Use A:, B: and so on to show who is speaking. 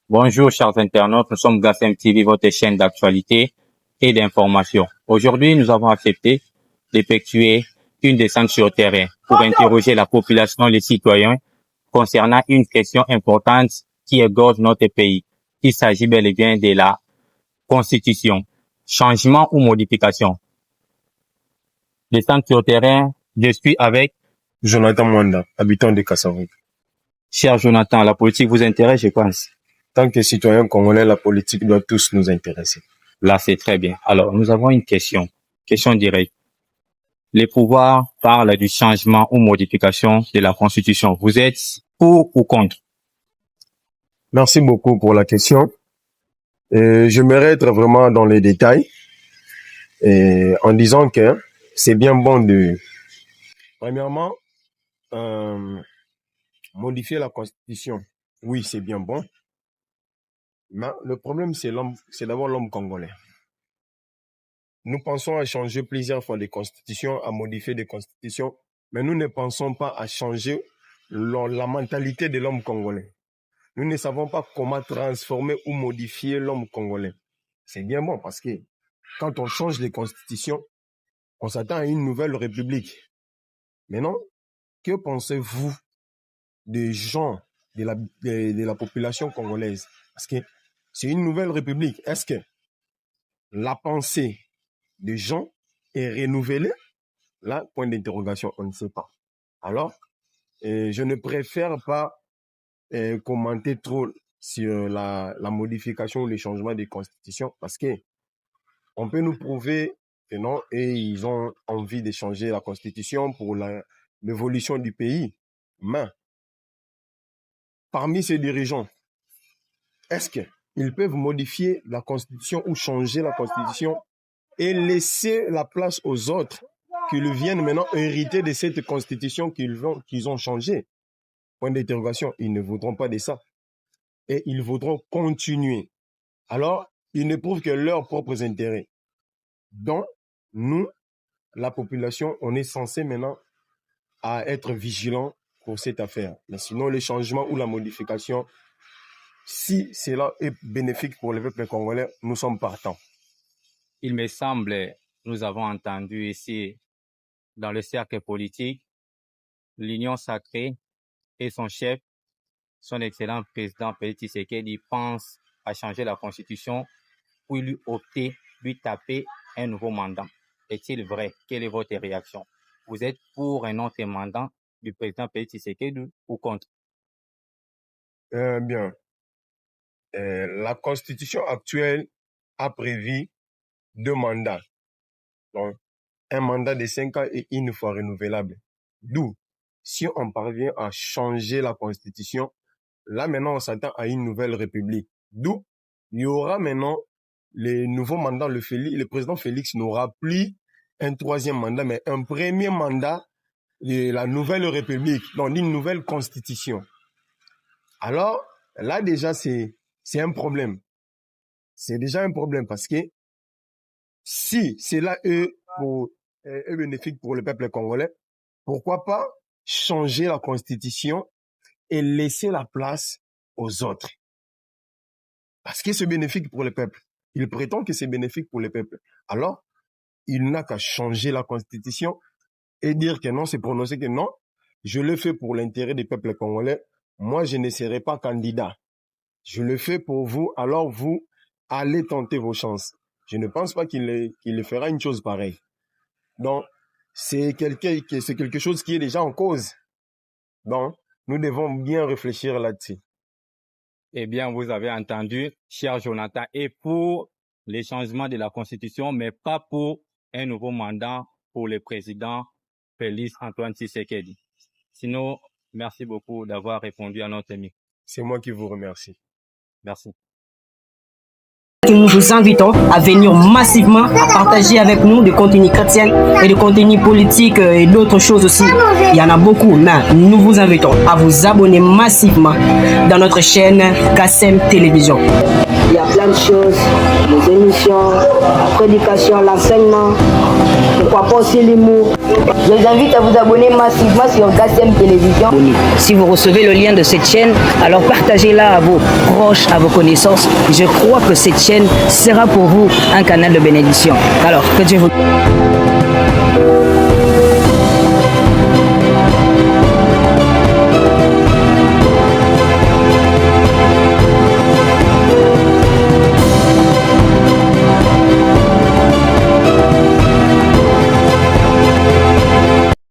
A: Bonjour chers internautes, nous sommes GASM TV, votre chaîne d'actualité et d'information. Aujourd'hui, nous avons accepté d'effectuer une descente sur terrain pour interroger la population, les citoyens, concernant une question importante qui égorge notre pays. Il s'agit bel et bien de la Constitution. Changement ou modification? Descente sur terrain, je suis avec
B: Jonathan Mwanda, habitant de Kassavik.
A: Cher Jonathan, la politique vous intéresse, je pense.
B: Tant que citoyen congolais, la politique doit tous nous intéresser.
A: Là, c'est très bien. Alors, nous avons une question directe. Les pouvoirs parlent du changement ou modification de la Constitution. Vous êtes pour ou contre?
B: Merci beaucoup pour la question. J'aimerais être vraiment dans les détails en disant que c'est bien bon de, premièrement, modifier la Constitution. Oui, c'est bien bon. Mais le problème, c'est d'abord l'homme congolais. Nous pensons à changer plusieurs fois des constitutions, à modifier des constitutions, mais nous ne pensons pas à changer la mentalité de l'homme congolais. Nous ne savons pas comment transformer ou modifier l'homme congolais. C'est bien bon parce que quand on change les constitutions, on s'attend à une nouvelle république. Maintenant, que pensez-vous des gens, de la population congolaise? Parce que c'est une nouvelle république. Est-ce que la pensée des gens est renouvelée? Là, point d'interrogation, on ne sait pas. Alors, je ne préfère pas commenter trop sur la modification ou les changements des constitutions parce que on peut nous prouver que non, et ils ont envie de changer la constitution pour l'évolution du pays. Mais parmi ces dirigeants, est-ce qu'ils peuvent modifier la constitution ou changer la constitution et laisser la place aux autres qui viennent maintenant hériter de cette constitution qu'ils ont changée? Point d'interrogation, ils ne voudront pas de ça. Et ils voudront continuer. Alors, ils ne prouvent que leurs propres intérêts. Donc, nous, la population, on est censé maintenant à être vigilants pour cette affaire. Mais sinon, les changements ou la modification, si cela est bénéfique pour le peuple congolais, nous sommes partants.
A: Il me semble, nous avons entendu ici, dans le cercle politique, l'Union sacrée et son chef, son excellent président Félix Tshisekedi, pense à changer la Constitution pour lui opter, lui taper un nouveau mandat. Est-il vrai? Quelle est votre réaction? Vous êtes pour un autre mandat du président Félix Tshisekedi ou contre?
B: Bien. La Constitution actuelle a prévu 2 mandats. Donc, un mandat de 5 ans et une fois renouvelable. D'où, si on parvient à changer la Constitution, là maintenant on s'attend à une nouvelle république. D'où, il y aura maintenant les nouveaux mandats. Le président Félix n'aura plus un 3e mandat, mais un premier mandat de la nouvelle république, donc une nouvelle constitution. Alors, là déjà c'est un problème. C'est déjà un problème parce que si c'est là est bénéfique pour le peuple congolais, pourquoi pas changer la constitution et laisser la place aux autres? Parce que c'est bénéfique pour le peuple. Il prétend que c'est bénéfique pour le peuple. Alors, il n'a qu'à changer la constitution et dire que non, c'est prononcer que non, je le fais pour l'intérêt du peuple congolais. Moi, je ne serai pas candidat. Je le fais pour vous, alors vous allez tenter vos chances. Je ne pense pas qu'il fera une chose pareille. Donc, c'est quelque chose qui est déjà en cause. Donc, nous devons bien réfléchir là-dessus.
A: Eh bien, vous avez entendu, cher Jonathan, et pour les changements de la Constitution, mais pas pour un nouveau mandat pour le président Félix Antoine Tshisekedi. Sinon, merci beaucoup d'avoir répondu à notre ami.
B: C'est moi qui vous remercie.
A: Merci.
C: Nous vous invitons à venir massivement à partager avec nous des contenus chrétiens et des contenus politiques et d'autres choses aussi. Il y en a beaucoup, mais nous vous invitons à vous abonner massivement dans notre chaîne GASM Télévision.
D: Il y a plein de choses, les émissions, la prédication, l'enseignement. pourquoi pas aussi les mots. Je vous invite à vous abonner massivement sur GACM Télévision.
C: Si vous recevez le lien de cette chaîne, alors partagez-la à vos proches, à vos connaissances. Je crois que cette chaîne sera pour vous un canal de bénédiction. Alors, que Dieu vous...